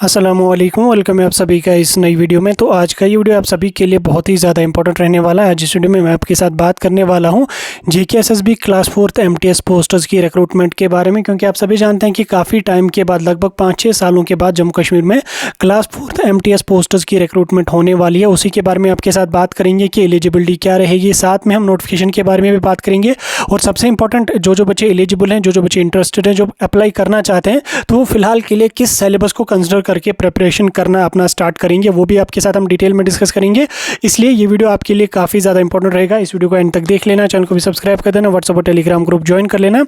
अस्सलामुअलैकुम, वेलकम है आप सभी का इस नई वीडियो में। तो आज का ये वीडियो आप सभी के लिए बहुत ही ज़्यादा इंपॉर्टेंट रहने वाला है। जिस वीडियो में मैं आपके साथ बात करने वाला हूँ जेकेएसएसबी क्लास 4 एमटीएस पोस्टर्स की रिक्रूटमेंट के बारे में, क्योंकि आप सभी जानते हैं कि काफ़ी टाइम के बाद, लगभग 5-6 सालों के बाद जम्मू कश्मीर में क्लास 4 एमटीएस पोस्टर्स की रिक्रूटमेंट होने वाली है। उसी के बारे में आपके साथ बात करेंगे कि एलिजिबिलिटी क्या रहेगी, साथ में हम नोटिफिकेशन के बारे में भी बात करेंगे। और सबसे इंपॉर्टेंट, जो बच्चे एलिजिबल हैं, जो बच्चे इंटरेस्टेड हैं, जो अप्लाई करना चाहते हैं, तो वो फिलहाल के लिए किस सिलेबस को कंसिडर करके प्रिपरेशन करना अपना स्टार्ट करेंगे, वो भी आपके साथ हम डिटेल में डिस्कस करेंगे। इसलिए ये वीडियो आपके लिए काफ़ी ज़्यादा इंपॉर्टेंट रहेगा। इस वीडियो को एंड तक देख लेना, चैनल को भी सब्सक्राइब कर देना, व्हाट्सएप और टेलीग्राम ग्रुप ज्वाइन कर लेना,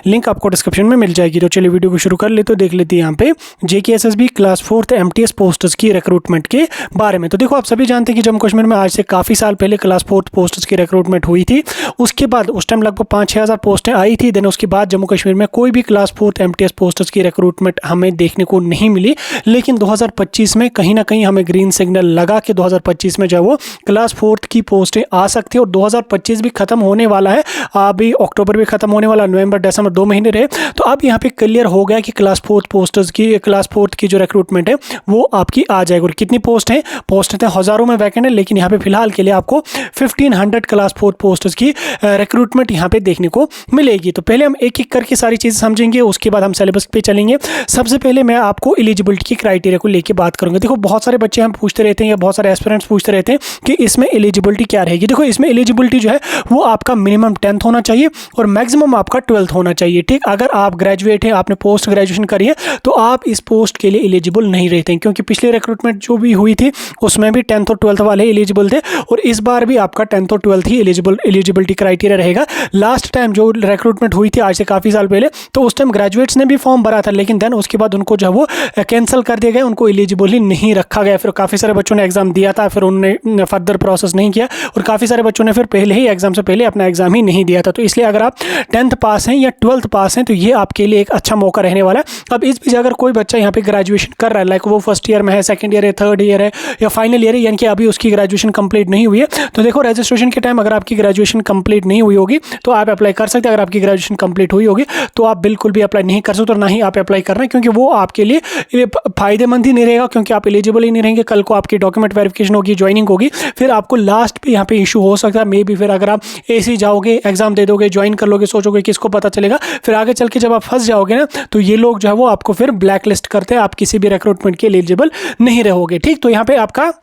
लिंक आपको डिस्क्रिप्शन में मिल जाएगी। तो चलिए वीडियो को शुरू कर लेते, तो देख लेते हैं यहाँ पे जेकेएसएसबी क्लास 4 एमटीएस पोस्टर्स की रिक्रूटमेंट के बारे में। तो देखो, आप सभी जानते हैं कि जम्मू कश्मीर में आज से काफ़ी साल पहले क्लास 4 पोस्टर्स की रिक्रूटमेंट हुई थी। उसके बाद उस टाइम लगभग 5-6 हज़ार पोस्टें आई थी। देन उसके बाद जम्मू कश्मीर में कोई भी क्लास 4 एमटीएस पोस्टर्स की रिक्रूटमेंट हमें देखने को नहीं मिली। लेकिन 2025 में कहीं ना कहीं हमें ग्रीन सिग्नल लगा कि 2025 में जो है वो क्लास 4 की पोस्टें आ सकती है। और 2025 भी खत्म होने वाला है, अभी अक्टूबर भी खत्म होने वाला, नवंबर दिसंबर 2 महीने रहे। तो अब यहाँ पे क्लियर हो गया कि क्लास 4 की जो रिक्रूटमेंट है वो आपकी आ जाएगी। और कितनी पोस्ट है हज़ारों में वैकेंट है, लेकिन यहाँ पे फिलहाल के लिए आपको 1500 क्लास 4 पोस्टर्स की रिक्रूटमेंट यहाँ पे देखने को मिलेगी। तो पहले हम एक एक करके सारी चीज़ें समझेंगे, उसके बाद हम सिलेबस पे चलेंगे। सबसे पहले मैं आपको एलिजिबिलिटी की क्राइटेरिया को लेके बात करूंगा। देखो, बहुत सारे बच्चे हम पूछते रहते हैं या बहुत सारे एस्पिरेंट्स पूछते रहते हैं कि इसमें एलिजिबिलिटी क्या रहेगी। देखो, इसमें एलिजिबिलिटी जो है वो आपका मिनिमम 10th होना चाहिए और मैक्सिमम आपका 12th होना चाहिए। ठीक, अगर आप ग्रेजुएट हैं, आपने पोस्ट ग्रेजुएशन करी है, तो आप इस पोस्ट के लिए एलिजिबल नहीं रहते हैं, क्योंकि पिछले रिक्रूटमेंट जो भी हुई थी उसमें भी 10th और 12th वाले एलिजिबल थे। और इस बार भी आपका 10th और 12th ही एलिजिबिलिटी क्राइटेरिया रहेगा। लास्ट टाइम जो रिक्रूटमेंट हुई थी आज से काफ़ी साल पहले, तो उस टाइम ग्रेजुएट्स ने भी फॉर्म भरा था, लेकिन देन उसके बाद उनको जो वो कैंसिल कर दिया गया, उनको एलिजिबल ही नहीं रखा गया। फिर काफ़ी सारे बच्चों ने एग्जाम दिया था, फिर उन्होंने फर्दर प्रोसेस नहीं किया, और काफ़ी सारे बच्चों ने फिर पहले ही एग्जाम से पहले अपना एग्जाम ही नहीं दिया था। तो इसलिए अगर आप 10th पास हैं या 12th पास हैं, तो ये आपके लिए एक अच्छा मौका रहने वाला है। अब इस बीच अगर कोई बच्चा यहाँ पे ग्रेजुएशन कर रहा है, लाइक वो फर्स्ट ईयर में है, सेकंड ईयर है, थर्ड ईयर है या फाइनल ईयर है, यानी कि अभी उसकी ग्रेजुएशन कंप्लीट नहीं हुई है, तो देखो, रजिस्ट्रेशन के टाइम अगर आपकी ग्रेजुएशन कंप्लीट नहीं हुई होगी तो आप अप्लाई कर सकते हैं। अगर आपकी ग्रेजुएशन कंप्लीट हुई होगी तो आप बिल्कुल भी अप्लाई नहीं कर सकते, और ना ही आप अप्लाई करना है, क्योंकि वो आपके लिए फायदेमंद ही नहीं रहेगा, क्योंकि आप एलिजिबल ही नहीं रहेंगे। कल को आपकी डॉक्यूमेंट वेरिफिकेशन होगी, ज्वाइनिंग होगी, फिर आपको लास्ट पे यहाँ पे इशू हो सकता है। मे बी फिर अगर आप ऐसे ही जाओगे, एग्जाम दे दोगे, ज्वाइन कर लोगे, सोचोगे किसको पता चलेगा, फिर आगे चल के जब आप फंस जाओगे ना, तो ये लोग जो है वो आपको फिर ब्लैक लिस्ट करते हैं, आप किसी भी रिक्रूटमेंट के एलिजिबल नहीं रहोगे। ठीक, तो यहाँ पे आपका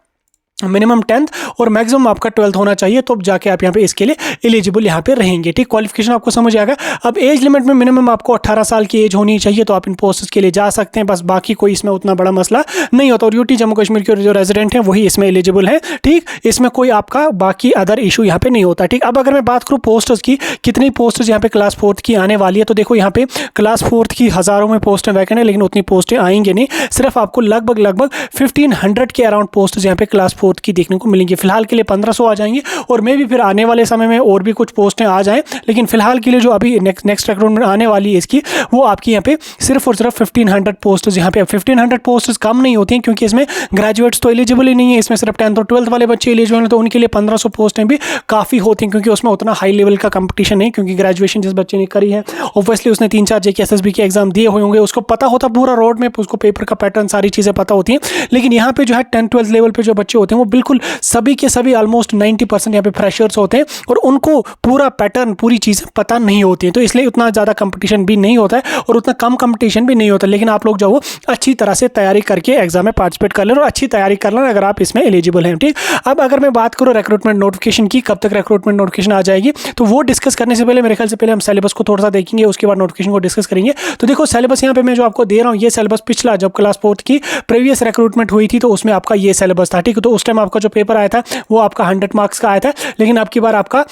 मिनिमम 10th और मैक्सिमम आपका 12th होना चाहिए, तो जाके आप यहाँ पे इसके लिए एलिजिबल यहाँ पे रहेंगे। ठीक, क्वालिफिकेशन आपको समझ आएगा। अब एज लिमिट में मिनिमम आपको 18 साल की एज होनी चाहिए, तो आप इन पोस्ट्स के लिए जा सकते हैं। बस बाकी कोई इसमें उतना बड़ा मसला नहीं होता। और यूटी जम्मू कश्मीर के जो रेजिडेंट हैं वही इसमें एलिजिबल है। ठीक, इसमें कोई आपका बाकी अदर इशू यहाँ पे नहीं होता। ठीक, अब अगर मैं बात करूँ पोस्टर्स की, कितनी पोस्टर्स यहाँ पे क्लास 4 की आने वाली है, तो देखो यहाँ पे क्लास 4 की हज़ारों में पोस्टें वैकेंट है, लेकिन उतनी पोस्टें आएंगे नहीं। सिर्फ आपको लगभग 1500 के अराउंड पोस्टर्स यहाँ पे क्लास 4 की देखने को मिलेंगी। फिलहाल के लिए 1500 आ जाएंगे, और मे भी फिर आने वाले समय में और भी कुछ पोस्टें आ जाएं, लेकिन फिलहाल के लिए जो अभी नेक्स्ट रिक्रूटमेंट आने वाली है इसकी, वो आपकी यहाँ पे सिर्फ और सिर्फ 1500 पोस्ट्स यहाँ पे। 1500 पोस्ट्स कम नहीं होती हैं, क्योंकि इसमें ग्रेजुएट्स तो एलिजिबल ही नहीं है, इसमें सिर्फ 10th और 12th वाले बच्चे एलिजिबल हैं, तो उनके लिए 1500 पोस्टें भी काफ़ी होती हैं, क्योंकि उसमें उतना हाई लेवल का कंपटीशन नहीं, क्योंकि ग्रेजुएशन जिस बच्चे ने करी है ऑब्वियसली उसने 3-4 जेकेएसएसबी के एग्जाम दिए हुए होंगे, उसको पता होता पूरा रोड मैप, उसको पेपर का पैटर्न, सारी चीज़ें पता होती हैं। लेकिन यहाँ पे जो है 10th-12th लेवल पे जो बच्चे होते हैं वो बिल्कुल सभी के सभी ऑलमोस्ट 90% यहाँ पे फ्रेशर्स होते हैं, और उनको पूरा पैटर्न, पूरी चीज़ें पता नहीं होती हैं, तो इसलिए उतना ज़्यादा कंपटीशन भी नहीं होता है और उतना कम कंपटीशन भी नहीं होता। लेकिन आप लोग जो वो अच्छी तरह से तैयारी करके एग्जाम में पार्टिसिपेट कर लें, और अच्छी तैयारी कर लें अगर आप इसमें एलिजिबल हैं। ठीक, अब अगर मैं बात करूँ रिक्रूटमेंट नोटिफिकेशन की, कब तक रिक्रूटमेंट नोटिफिकेशन आ जाएगी, तो वो डिस्कस करने से पहले मेरे ख्याल से पहले हम सिलेबस को थोड़ा सा देखेंगे, उसके बाद नोटिफिकेशन को डिस्कस करेंगे। तो देखो, सिलेबस यहाँ पे मैं जो आपको दे रहा हूँ, ये सिलेबस पिछला जब क्लास 4 की प्रीवियस रिक्रूटमेंट हुई थी, तो उसमें आपका ये सिलेबस था। ठीक, तो उस टाइम आपका जो पेपर आया था वो आपका 100 मार्क्स का आया था, लेकिन अब की बार आपका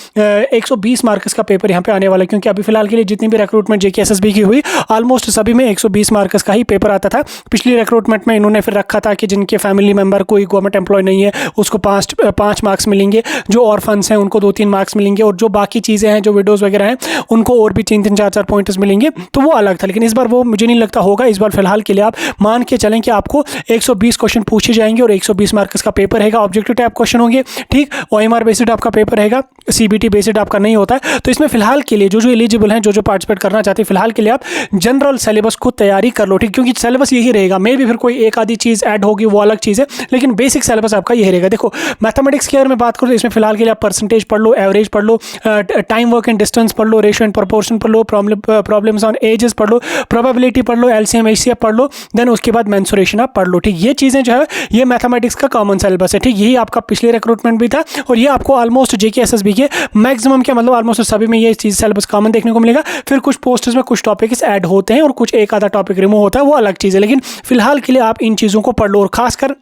120 मार्क्स का पेपर यहाँ पे आने वाला है, क्योंकि अभी फिलहाल के लिए जितनी भी रिक्रूटमेंट जेकेएसएसबी की हुई ऑलमोस्ट सभी में 120 मार्क्स का ही पेपर आता था। पिछली रिक्रूटमेंट में इन्होंने फिर रखा था कि जिनके फैमिली मेंबर कोई गवर्नमेंट एम्प्लॉय नहीं है उसको 5 मार्क्स मिलेंगे, जो ऑर्फन्स हैं उनको 2-3 मार्क्स मिलेंगे, और जो बाकी चीज़ें हैं, जो विडोज़ वगैरह हैं, उनको और भी 3-3, 4-4 पॉइंट्स मिलेंगे, तो वो अलग था। लेकिन इस बार वो मुझे नहीं लगता होगा। इस बार फिलहाल के लिए आप मान के चलें कि आपको 120 क्वेश्चन पूछे जाएंगे और 120 मार्क्स का पेपर रहेगा, ऑब्जेक्टिव टाइप क्वेश्चन होंगे, ठीक। OMR बेस्ड आपका पेपर रहेगा, CBT बेस्ड आपका नहीं होता है। तो इसमें फिलहाल के लिए जो एलिजिबल हैं, जो पार्टिसिपेट करना चाहते हैं, फिलहाल के लिए आप जनरल सिलेबस को तैयारी कर लो, ठीक। क्योंकि सिलेबस यही रहेगा, मे भी फिर कोई एक आधी चीज़ ऐड होगी, वो अलग चीज़ है, लेकिन बेसिक सिलेबस आपका यही रहेगा। देखो मैथमेटिक्स की अगर मैं बात करूँ तो इसमें फिलहाल के लिए आप परसेंटेज पढ़ लो, एवरेज पढ़ लो, टाइम वर्क एंड डिस्टेंस पढ़ लो, रेशियो एंड प्रोपोर्शन पढ़ लो, प्रॉब्लम्स ऑन एजेस पढ़ लो, प्रोबेबिलिटी पढ़ लो, LCM HCF पढ़ लो, देन उसके बाद मेंसुरेशन आप पढ़ लो, ठीक। ये चीज़ें जो है ये मैथमेटिक्स का कॉमन सिलेबस है, ठीक। यही आपका पिछले रिक्रूटमेंट भी था और ये आपको ऑलमोस्ट JK SSB के मैक्सिमम क्या मतलब ऑलमोस्ट सभी में ये चीज़ सिलेबस कॉमन देखने को मिलेगा। फिर कुछ पोस्टर्स में कुछ टॉपिक्स ऐड होते हैं और कुछ एक आधा टॉपिक रिमूव होता है, वो अलग चीज़ है, लेकिन फिलहाल के लिए आप इन चीज़ों को पढ़ लो। और खासकर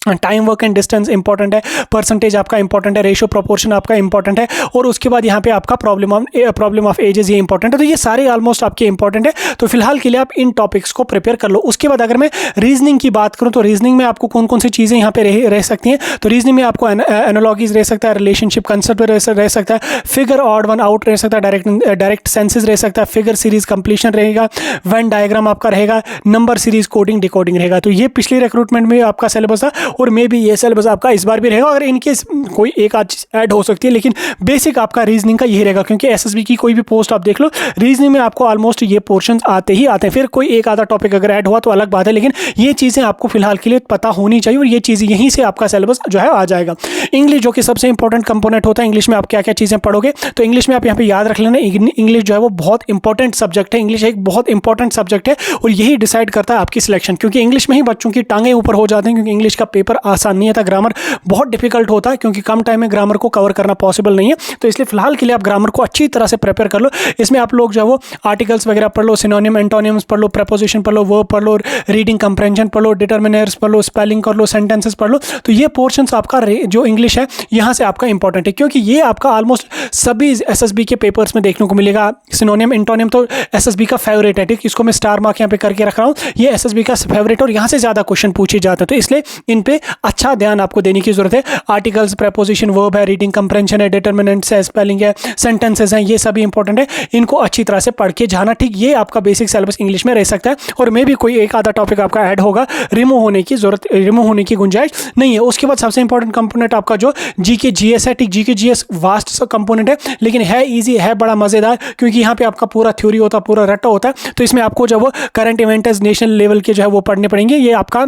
time work and distance important है, परसेंटेज आपका इंपॉर्टेंट है, रेशियो प्रोपोर्शन आपका इंपॉर्टेंट है, और उसके बाद यहाँ पे आपका प्रॉब्लम ऑफ एजेस ये इंपॉर्टेंट है। तो ये सारे ऑलमोस्ट आपके इंपॉर्टेंट है। तो फिलहाल के लिए आप इन टॉपिक्स को प्रिपेयर कर लो। उसके बाद अगर मैं रीजनिंग की बात करूँ तो रीजनिंग में आपको कौन कौन सी चीज़ें यहाँ पे रह सकती हैं। तो रीजनिंग में आपको एनालॉजीज रह सकता है, रिलेशनशिप कंसेप्ट रह सकता है, फिगर ऑड वन आउट रह सकता है, डायरेक्ट सेंसेस रह सकता है, फिगर सीरीज कंप्लीशन रहेगा, वेन डायग्राम आपका रहेगा, नंबर सीरीज कोडिंग डिकोडिंग रहेगा। तो ये पिछले रिक्रूटमेंट में आपका सिलेबस था और मे भी ये सिलेबस आपका इस बार भी रहेगा। अगर इनकेस कोई एक आध चीज ऐड हो सकती है, लेकिन बेसिक आपका रीजनिंग का यही रहेगा। क्योंकि SSB की कोई भी पोस्ट आप देख लो, रीजनिंग में आपको ऑलमोस्ट ये पोर्शंस आते ही आते हैं। फिर कोई एक आधा टॉपिक अगर ऐड हुआ तो अलग बात है, लेकिन ये चीज़ें आपको फिलहाल के लिए पता होनी चाहिए और ये चीज़ें यहीं से आपका सिलेबस जो है आ जाएगा। इंग्लिश जो कि सबसे इंपॉर्टेंट कंपोनेंट होता है, इंग्लिश में आप क्या क्या चीज़ें पढ़ोगे, तो इंग्लिश में आप यहाँ पे याद रख लेना, इंग्लिश जो है वो बहुत इंपॉर्टेंट सब्जेक्ट है। इंग्लिश एक बहुत इंपॉर्टेंट सब्जेक्ट है और यही डिसाइड करता है आपकी सिलेक्शन। क्योंकि इंग्लिश में ही बच्चों की टांगें ऊपर हो जाती हैं, क्योंकि इंग्लिश का पेपर आसान नहीं था, ग्रामर बहुत डिफिकल्ट होता है, क्योंकि कम टाइम में ग्रामर को कवर करना पॉसिबल नहीं है। तो इसलिए फिलहाल के लिए आप ग्रामर को अच्छी तरह से प्रिपेयर कर लो। इसमें आप लोग जो है वो आर्टिकल्स वगैरह पढ़ लो, सिनोनिम एंटोनिम्स पढ़ लो, प्रीपोजिशन पढ़ लो, वर्ब पढ़ लो, रीडिंग कंप्रेंशन पढ़ लो, डिटर्मिनर्स पढ़ लो, स्पेलिंग कर लो, सेंटेंसेस पढ़ लो। तो ये पोर्शंस आपका जो इंग्लिश है यहाँ से आपका इंपॉर्टेंट है, क्योंकि ये आपका ऑलमोस्ट सभी SSB के पेपर्स में देखने को मिलेगा। सिनोनिम एंटोनिम तो SSB का फेवरेट है, ठीक। इसको मैं स्टार मार्क यहाँ पे करके रख रहा हूँ, ये SSB का फेवरेट और यहाँ से ज़्यादा क्वेश्चन पूछे जाते हैं। तो इसलिए इन पे अच्छा ध्यान आपको देने की जरूरत है। आर्टिकल्स, प्रीपोजिशन, वर्ब है, रीडिंग कंप्रेंशन है, डिटर्मिनेंट्स है, स्पेलिंग है, सेंटेंसेस हैं, ये सभी इंपॉर्टेंट है। इनको अच्छी तरह से पढ़ के जाना, ठीक। ये आपका बेसिक सिलेबस इंग्लिश में रह सकता है और मे भी कोई एक आधा टॉपिक आपका ऐड होगा, रिमूव होने की गुंजाइश नहीं है। उसके बाद सबसे इंपॉर्टेंट कंपोनेंट आपका जो GK GS है, ठीक। GK GS वास्ट सा कंपोनेंट है, लेकिन है ईजी, है बड़ा मजेदार, क्योंकि यहाँ पे आपका पूरा थ्योरी होता है, पूरा रट्टा होता है। तो इसमें आपको जो वो करंट इवेंट्स नेशनल लेवल के जो है वो पढ़ने पड़ेंगे। ये आपका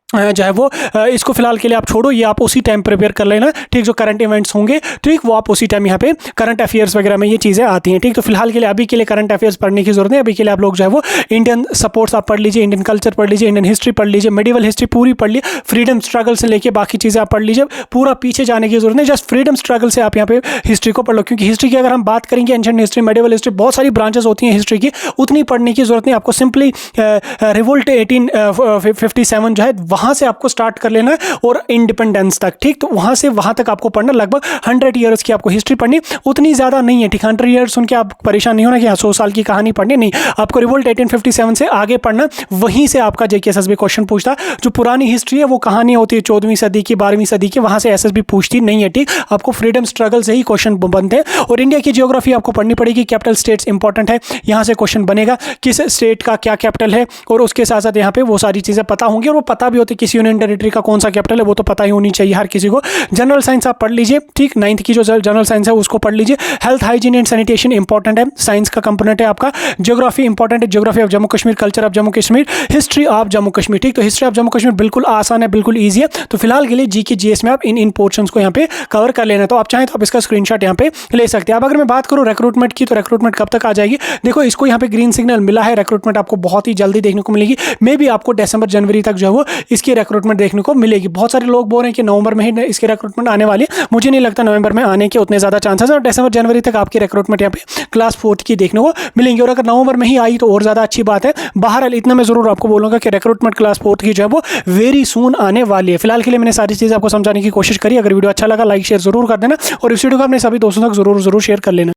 जो है वो इसको फिलहाल के लिए आप छोड़ो, ये आप उसी टाइम प्रिपेयर कर लेना, ठीक। जो करंट इवेंट्स होंगे, ठीक, वो आप उसी टाइम यहाँ पे करंट अफेयर्स वगैरह में ये चीज़ें आती हैं, ठीक। तो फिलहाल के लिए अभी के लिए करंट अफेयर्स पढ़ने की जरूरत है। अभी के लिए आप लोग जो है वो इंडियन सपोर्ट्स आप पढ़ लीजिए, इंडियन कल्चर पढ़ लीजिए, इंडियन हिस्ट्री पढ़ लीजिए, मेडिवल हिस्ट्री पूरी पढ़ लीजिए, फ्रीडम स्ट्रगल से लेके बाकी चीज़ें आप पढ़ लीजिए। पूरा पीछे जाने की जरूरत नहीं, जस्ट फ्रीडम स्ट्रगल से आप यहाँ पे हिस्ट्री को पढ़ लो। क्योंकि हिस्ट्री की अगर हम बात करेंगे, एंशिएंट हिस्ट्री, मेडिवल हिस्ट्री, बहुत सारी ब्रांचेस होती हैं हिस्ट्री की, उतनी पढ़ने की जरूरत नहीं। आपको सिंपली रिवोल्ट 1857 जो है वहाँ से आपको स्टार्ट कर लेना है और इंडिपेंडेंस तक, ठीक। तो वहां से वहां तक आपको पढ़ना, लगभग 100 ईयर्स की आपको हिस्ट्री पढ़नी, उतनी ज्यादा नहीं है, ठीक। 100 ईयर्स सुन के आप परेशान नहीं होना कि 100 साल की कहानी पढ़नी, नहीं। आपको रिवोल्ट 1857 से आगे पढ़ना, वहीं से आपका JK SSB क्वेश्चन पूछता। जो पुरानी हिस्ट्री है वो कहानी होती है 14वीं सदी की, 12वीं सदी की, वहां से SSB पूछती नहीं है, ठीक। आपको फ्रीडम स्ट्रगल से ही क्वेश्चन बनते हैं। और इंडिया की जियोग्राफी आपको पढ़नी पड़ेगी, कैपिटल स्टेट्स इंपॉर्टेंट है, यहाँ से क्वेश्चन बनेगा, किस स्टेट का क्या कैपिटल है, और उसके साथ साथ यहाँ पे वो सारी चीजें पता होंगी। और वो पता भी होती है किसी यूनियन टेरिटरी का कौन सा कैपिटल है, वो तो पता ही होनी चाहिए हर किसी को। जनरल साइंस आप पढ़ लीजिए, ठीक। 9th की जो जनरल साइंस है उसको पढ़ लीजिए। Health, hygiene and sanitation important है, साइंस का कंपोनेंट है आपका। ज्योग्राफी इंपॉर्टेंट है, geography of Jammu Kashmir, culture of Jammu Kashmir, history of Jammu Kashmir, ठीक। तो हिस्ट्री ऑफ जम्मू कश्मीर बिल्कुल आसान है, बिल्कुल ईजी है। तो फिलहाल के लिए GK GS में आप इन पोर्शंस को यहाँ पे कवर कर लेना। तो आप चाहें तो आप इसका स्क्रीनशॉट यहाँ पे ले सकते हैं। अब अगर मैं बात करूँ रिक्रूटमेंट की, तो रिक्रूटमेंट कब तक आ जाएगी? देखो, इसको यहाँ पे ग्रीन सिग्नल मिला है, रिक्रूटमेंट आपको बहुत ही जल्दी देखने को मिलेगी। मे भी आपको दिसंबर जनवरी तक जो है वो इसकी रिक्रूटमेंट देखने को मिलेगी। बहुत सारे लोग बोल रहे हैं कि नवंबर में ही इसकी रिक्रूटमेंट आने वाली है। मुझे नहीं लगता नवंबर में आने के उतने ज़्यादा चांसेस हैं, और दिसंबर जनवरी तक आपकी रिक्रूटमेंट यहाँ पे क्लास 4th की देखने को मिलेंगी। और अगर नवंबर में ही आई तो और ज़्यादा अच्छी बात है। बहरहाल इतना मैं ज़रूर आपको बोलूँगा कि रिक्रूटमेंट क्लास 4th की जो है वो वेरी सून आने वाली है। फिलहाल के लिए मैंने सारी चीज़ आपको समझाने की कोशिश करी। अगर वीडियो अच्छा लगा, लाइक शेयर जरूर कर देना, और इस वीडियो को अपने सभी दोस्तों तक जरूर शेयर कर लेना।